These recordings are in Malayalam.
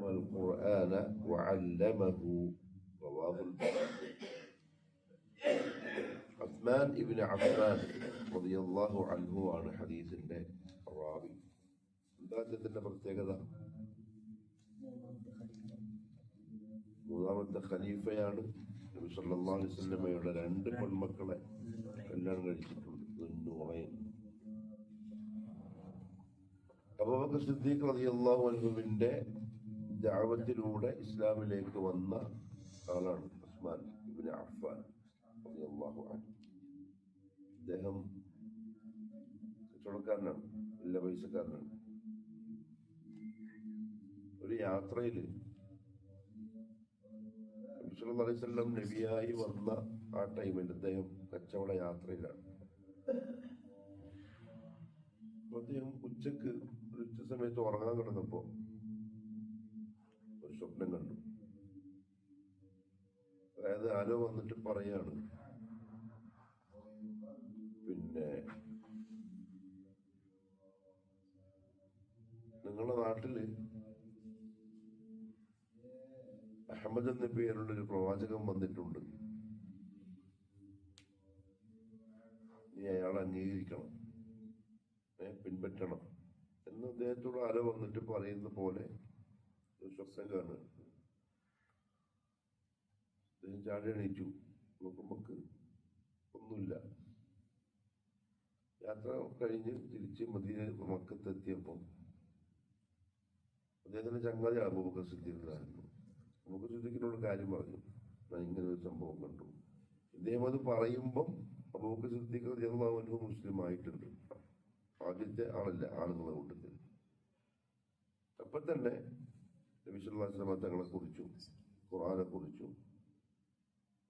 تعلم القرآن وعلمه رواه البخاري. ഉസ്മാൻ ഇബ്നു അഫ്ഫാൻ റളിയല്ലാഹു അൻഹു ആണ് ഹദീസിന്റെ റാവി. എന്താ ഇതിന്റെ പ്രത്യേകത? മൂന്നാമത്തെ ഖലീഫയാണ്. നബി സല്ലല്ലാഹു അലൈഹി വസല്ലമയുടെ 2 പെൺമക്കളെ കല്യാണം കഴിച്ചിട്ടുണ്ട്. അബൂബക്കർ സിദ്ദീഖ് റളിയല്ലാഹു അൻഹുവിന്റെ ദഅവത്തിലൂടെ ഇസ്ലാമിലേക്ക് വന്ന ആളാണ് ഉസ്മാൻ ഇബ്നു അഫ്ഫാൻ റളിയല്ലാഹു അൻഹു. അദ്ദേഹം കച്ചവടക്കാരനാണ്, വലിയ പൈസക്കാരനാണ്. ഒരു യാത്രയിൽ നബി സല്ലല്ലാഹു അലൈഹി വസല്ലം നബിയായി വന്ന ആ ടൈമിൽ അദ്ദേഹം കച്ചവട യാത്രയിലാണ്. അദ്ദേഹം ഉച്ച സമയത്ത് ഉറങ്ങാൻ കിടന്നപ്പോ ഒരു സ്വപ്നം കണ്ടു. അതായത് ആരോ വന്നിട്ട് പറയാണ്, പിന്നെ നിങ്ങളുടെ നാട്ടില് അഹമ്മദ് എന്ന പേരുള്ള ഒരു പ്രവാചകൻ വന്നിട്ടുണ്ട്, നീ അയാളെ അംഗീകരിക്കണം, പിൻപറ്റണം എന്ന് അദ്ദേഹത്തോട് ആരോ വന്നിട്ട് പറയുന്ന പോലെ ഒരു സ്വപ്നം കാണുക. അദ്ദേഹം ചാടി എണീച്ചു. നോക്കുമ്പക്ക് ഒന്നുമില്ല. യാത്ര കഴിഞ്ഞ് തിരിച്ച് മക്കത്തെത്തിയപ്പോൾ അദ്ദേഹത്തിന്റെ ചങ്ങാതി അബൂബക്കർ സിദ്ദീഖായിരുന്നു. അബൂബക്കർ സിദ്ദീഖിനോട് കാര്യം പറഞ്ഞു, ഞാൻ ഇങ്ങനെ ഒരു സംഭവം കണ്ടു. ഇദ്ദേഹം അത് പറയുമ്പം അബൂബക്കർ സിദ്ദീഖ് റളിയല്ലാഹു അൻഹു മുസ്ലിം ആയിട്ടുണ്ട്. ആദ്യത്തെ ആളല്ല ആളുകളെ കൂട്ടത്തിൽ. അപ്പൊ തന്നെ നബി സല്ലല്ലാഹു അലൈഹി വസല്ലം തങ്ങളെ കുറിച്ചും ഖുർആനെ കുറിച്ചും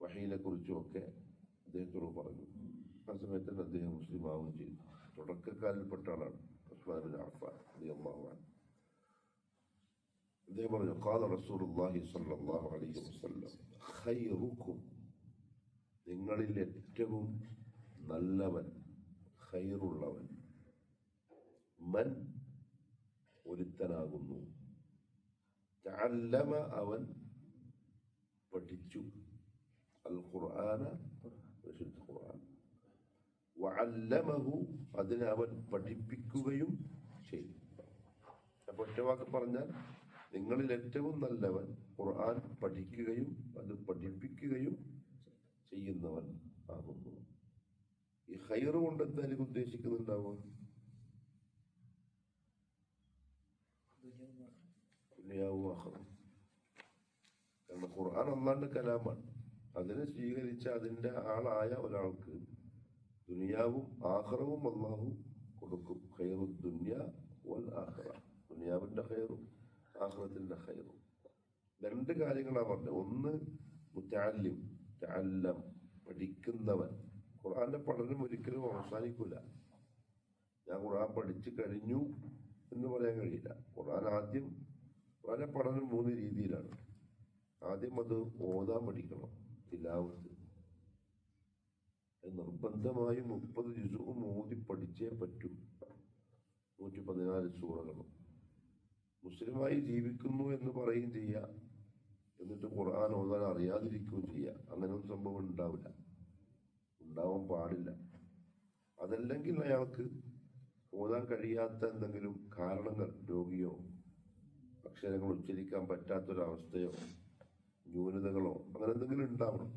വഹീനെ കുറിച്ചും ഒക്കെ അദ്ദേഹത്തോട് പറഞ്ഞു. ആ സമയത്ത് തന്നെ അദ്ദേഹം മുസ്ലിം ആവുകയും ചെയ്തു. തുടക്കക്കാരിൽപ്പെട്ട ആളാണ് ഉസ്മാൻ ഇബ്നു അഫ്ഫാൻ റളിയല്ലാഹു അൻഹു. അദ്ദേഹം പറഞ്ഞു, ഖാല റസൂലുള്ളാഹി സ്വല്ലല്ലാഹു അലൈഹി വസല്ലം ഖൈറുക്കും, നിങ്ങളിൽ ഏറ്റവും നല്ലവൻ, ഖൈറുള്ളവൻ, മൻ ഒരുത്തനാകുന്നു, തഅല്ലമ അവൻ പഠിച്ചു, അൽ ഖുർആന വിശുദ്ധ ഖുർആൻ, വഅല്ലമഹു അതിനെ അവൻ പഠിപ്പിക്കുകയും ചെയ്യും. അപ്പൊ ഒറ്റവാക്ക് പറഞ്ഞാൽ നിങ്ങളിൽ ഏറ്റവും നല്ലവൻ ഖുർആൻ പഠിക്കുകയും അത് പഠിപ്പിക്കുകയും ചെയ്യുന്നവൻ ആകുന്നു. ഈ ഖൈറ് കൊണ്ട് എന്താ എനിക്ക് ഉദ്ദേശിക്കുന്നുണ്ടാവുക? ദുനിയാവും ആഖിറവും. കാരണം ഖുർആൻ അല്ലാഹുവിന്റെ കലാമാണ്. അതിനെ സ്വീകരിച്ച അതിന്റെ ആളായ ഒരാൾക്ക് ദുനിയാവും ആഖിറവും അല്ലാഹു കൊടുക്കും. ഖൈറു ദുനിയ വൽ ആഖിറ, ദുനിയാവിന്റെ ഖൈറും ആഖിറത്തിന്റെ ഖൈറും. 2 കാര്യങ്ങളാണ് പറഞ്ഞത്. ഒന്ന് മുതഅല്ലിം, തഅല്ലം, പഠിക്കുന്നവൻ. ഖുർആന്റെ പഠനം ഒരിക്കലും അവസാനിക്കൂല. ഞാൻ ഖുർആൻ പഠിച്ചു കഴിഞ്ഞു എന്ന് പറയാൻ കഴിയില്ല. ഖുർആന്റെ പഠനം 3 രീതിയിലാണ്. ആദ്യം അത് ഓതാൻ പഠിക്കണം, തിലാവത്ത്. നിർബന്ധമായും 30 ജുസും ഓതി പഠിച്ചേ പറ്റൂ. 114 സൂറകളും. മുസ്ലിമായി ജീവിക്കുന്നു എന്ന് പറയുകയും ചെയ്യാം, എന്നിട്ട് ഖുർആൻ ഓതാൻ അറിയാതിരിക്കുകയും ചെയ്യാം. അങ്ങനെയൊന്നും സംഭവം ഉണ്ടാവില്ല, ഉണ്ടാവാൻ പാടില്ല. അതല്ലെങ്കിൽ അയാൾക്ക് ഓതാൻ കഴിയാത്ത എന്തെങ്കിലും കാരണങ്ങൾ, രോഗിയോ അക്ഷരങ്ങൾ ഉച്ചരിക്കാൻ പറ്റാത്തൊരവസ്ഥയോ ന്യൂനതകളോ അങ്ങനെ എന്തെങ്കിലും ഉണ്ടാവണം.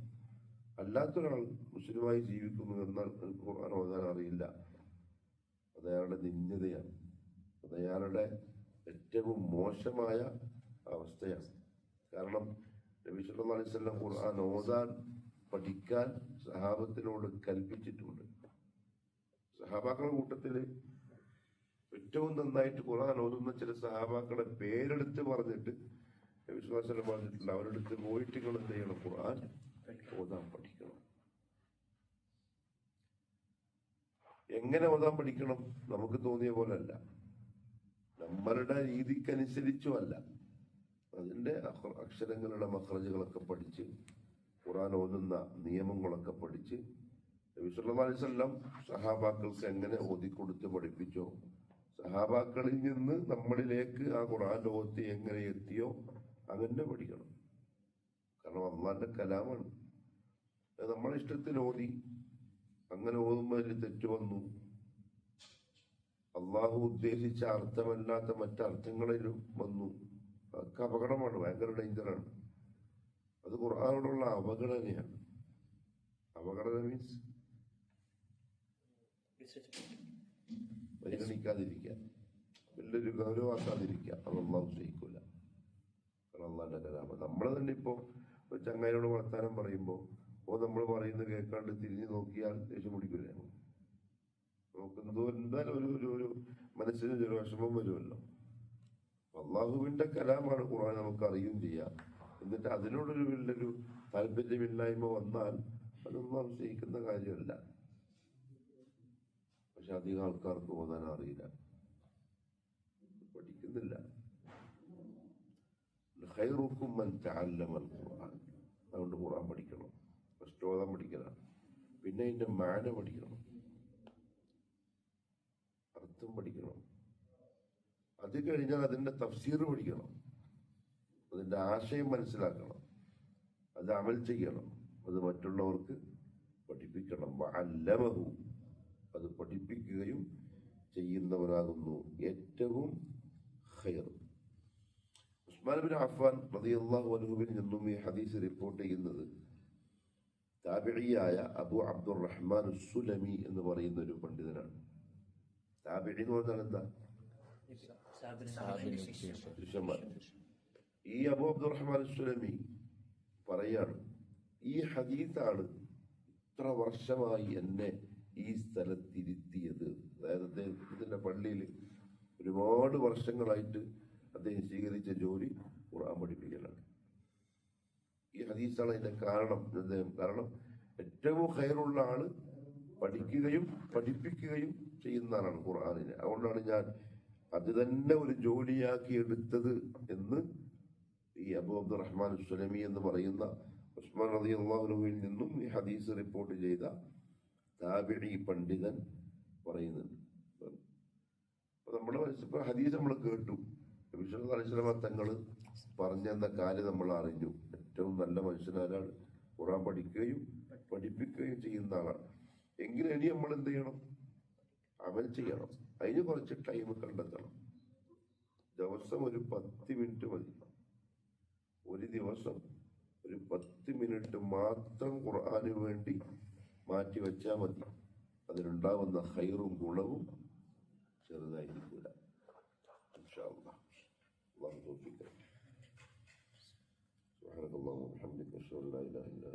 അല്ലാത്തൊരാൾ മുസ്ലിമായി ജീവിക്കുന്നു എന്നാൽ ഖുർആൻ ഓതാൻ അറിയില്ല, അത് അയാളുടെ നിന്ദ്യതയാണ്. അത് അയാളുടെ ഏറ്റവും മോശമായ അവസ്ഥയാണ്. കാരണം നബി സല്ലല്ലാഹു അലൈഹി വസല്ലം ഖുർആൻ ഓതാൻ പഠിക്കാൻ സഹാബത്തിനോട് കൽപ്പിച്ചിട്ടുണ്ട്. സഹാബാക്കളുടെ കൂട്ടത്തില് ഏറ്റവും നന്നായിട്ട് ഖുർആൻ ഓതുന്ന ചില സഹാബാക്കളുടെ പേരെടുത്ത് പറഞ്ഞിട്ട് നബി സല്ലല്ലാഹു അലൈഹി വസല്ലം പറഞ്ഞിട്ടുണ്ട്, അവരെടുത്ത് പോയിട്ട് നിങ്ങൾ എന്ത് ചെയ്യണം? ഖുർആൻ ഓതാൻ പഠിക്കണം. എങ്ങനെ ഓതാൻ പഠിക്കണം? നമുക്ക് തോന്നിയ പോലെ അല്ല, നമ്മളുടെ രീതിക്കനുസരിച്ചുമല്ല. അതിന്റെ അക്ഷരങ്ങളുടെ മഖ്റജുകളൊക്കെ പഠിച്ച് ഖുർആൻ ഓതുന്ന നിയമങ്ങളൊക്കെ പഠിച്ച് നബി സല്ലല്ലാഹു അലൈഹി വസല്ലം സഹാബാക്കൾക്ക് എങ്ങനെ ഓതിക്കൊടുത്ത് പഠിപ്പിച്ചോ സഹാബാക്കളിൽ നിന്ന് നമ്മളിലേക്ക് ആ ഖുർആൻ ലോകത്ത് എങ്ങനെ എത്തിയോ അങ്ങനെ പഠിക്കണം. കാരണം അള്ളാന്റെ കലാമാണ്. നമ്മളെ ഇഷ്ടത്തിന് ഓതി, അങ്ങനെ ഓതുമ്പോൾ അതിൽ തെറ്റ് വന്നു, അള്ളാഹു ഉദ്ദേശിച്ച അർത്ഥമല്ലാത്ത മറ്റർത്ഥങ്ങളിലും വന്നു, അതൊക്കെ അപകടമാണ്, ഭയങ്കര ഡേഞ്ചറാണ്. അത് ഖുർആനോടുള്ള അവഗണനയാണ്. അവഗണന മീൻസ് പരിഗണിക്കാതിരിക്കുക, വലിയൊരു ഗൗരവമാക്കാതിരിക്കുക. അത് അള്ളാഹു ചെയ്യിക്കൂല. കാരണം അള്ളാന്റെ കലാമ. നമ്മൾ തന്നെ ഇപ്പോ ഒരു ചങ്ങായിയോട് വർത്താനം പറയുമ്പോൾ നമ്മൾ പറയുന്നത് കേൾക്കാണ്ട് തിരിഞ്ഞു നോക്കിയാൽ ദേഷ്യം പിടിക്കില്ല. നമുക്ക് എന്തായാലും ഒരു മനസ്സിന് ഒരു വിഷമം വരുമല്ലോ. അള്ളാഹുവിന്റെ കലാമാണ് ഖുർആൻ, നമുക്ക് അറിയുകയും ചെയ്യാം. എന്നിട്ട് അതിനോടൊരു വലിയൊരു താല്പര്യമില്ലായ്മ വന്നാൽ അതൊന്നും സംശയിക്കുന്ന കാര്യമല്ല. പക്ഷെ അധികം ആൾക്കാർക്ക് ഓതാൻ അറിയില്ല, പഠിക്കുന്നില്ല. ഖൈറുക്കും മൻ തഅല്ലമൽ ഖുർആൻ. അതുകൊണ്ട് ഖുർആൻ പഠിക്കണം, ഫസ്റ്റ് ഓതാൻ പഠിക്കണം, പിന്നെ അതിന്റെ മാന പഠിക്കണം, അർത്ഥം പഠിക്കണം. അത് കഴിഞ്ഞാൽ അതിന്റെ തഫ്സീർ പഠിക്കണം, അതിന്റെ ആശയം മനസ്സിലാക്കണം, അത് അമൽ ചെയ്യണം, അത് മറ്റുള്ളവർക്ക് പഠിപ്പിക്കണം. വഅല്ലമഹു, അത് പഠിപ്പിക്കുകയും ചെയ്യുന്നവനാകുന്നു ഏറ്റവും ഖൈർ. ഉസ്മാൻ ബിൻ അഫ്ഫാൻ റളിയല്ലാഹു അൻഹുവിൽ നിന്നും ഈ ഹദീസ് റിപ്പോർട്ട് ചെയ്യുന്നത് താബിഈയായ അബു അബ്ദുറഹ്മാൻ സുലമി എന്ന് പറയുന്ന ഒരു പണ്ഡിതനാണ്. താബിഈ എന്ന് പറഞ്ഞാൽ എന്താ? ശിഷ്യന്മാർ. ഈ അബു അബ്ദുറഹ്മാൻ സുലമി പറയാണ്, ഈ ഹദീസാണ് ഇത്ര വർഷമായി എന്നെ ഈ സ്ഥലത്തിരുത്തിയത്. അതായത് അദ്ദേഹത്തിന്റെ പള്ളിയിൽ ഒരുപാട് വർഷങ്ങളായിട്ട് അദ്ദേഹം സ്വീകരിച്ച ജോലി ഖുർആൻ പഠിപ്പിക്കലാണ്. ഈ ഹദീസാണ് അതിന്റെ കാരണം. കാരണം ഏറ്റവും ഖൈറുള്ള ആള് പഠിക്കുകയും പഠിപ്പിക്കുകയും ചെയ്യുന്ന ആളാണ് ഖുർആനിനെ. അതുകൊണ്ടാണ് ഞാൻ അത് തന്നെ ഒരു ജോലിയാക്കി എടുത്തത് എന്ന് ഈ അബൂ അബ്ദുറഹ്മാൻ സുലമി എന്ന് പറയുന്ന ഉസ്മാൻ റളിയല്ലാഹു അൻഹുവിൽ നിന്നും ഈ ഹദീസ് റിപ്പോർട്ട് ചെയ്ത താബിഈ പണ്ഡിതൻ പറയുന്നുണ്ട്. അപ്പൊ നമ്മുടെ മനസ്സിൽ ഹദീസ് നമ്മൾ കേട്ടു, നബി സല്ലല്ലാഹു അലൈഹി വസല്ലം തങ്ങൾ പറഞ്ഞെന്ന കാര്യം നമ്മൾ അറിഞ്ഞു. ഏറ്റവും നല്ല മനുഷ്യനാരാണ്? ഖുർആൻ പഠിക്കുകയും പഠിപ്പിക്കുകയും ചെയ്യുന്ന ആളാണ്. എങ്കിലും ഇനി നമ്മൾ എന്ത് ചെയ്യണം? അമൽ ചെയ്യണം. അതിന് കുറച്ച് ടൈം കണ്ടെത്തണം. ദിവസം ഒരു 10 മിനിറ്റ് മതി. ഒരു ദിവസം ഒരു 10 മിനിറ്റ് മാത്രം ഖുർആന് വേണ്ടി മാറ്റി വെച്ചാൽ മതി. അതിനുണ്ടാവുന്ന ഖൈറും ഗുണവും ചെറുതായിരിക്കില്ല. ഇൻഷാ അല്ലാഹ്. അല്ലാഹു തൗഫീഖ്. സുബ്ഹാനല്ലാഹി വബിഹംദിഹി അഷ്ഹദു അൻ ലാ ഇലാഹ ഇല്ല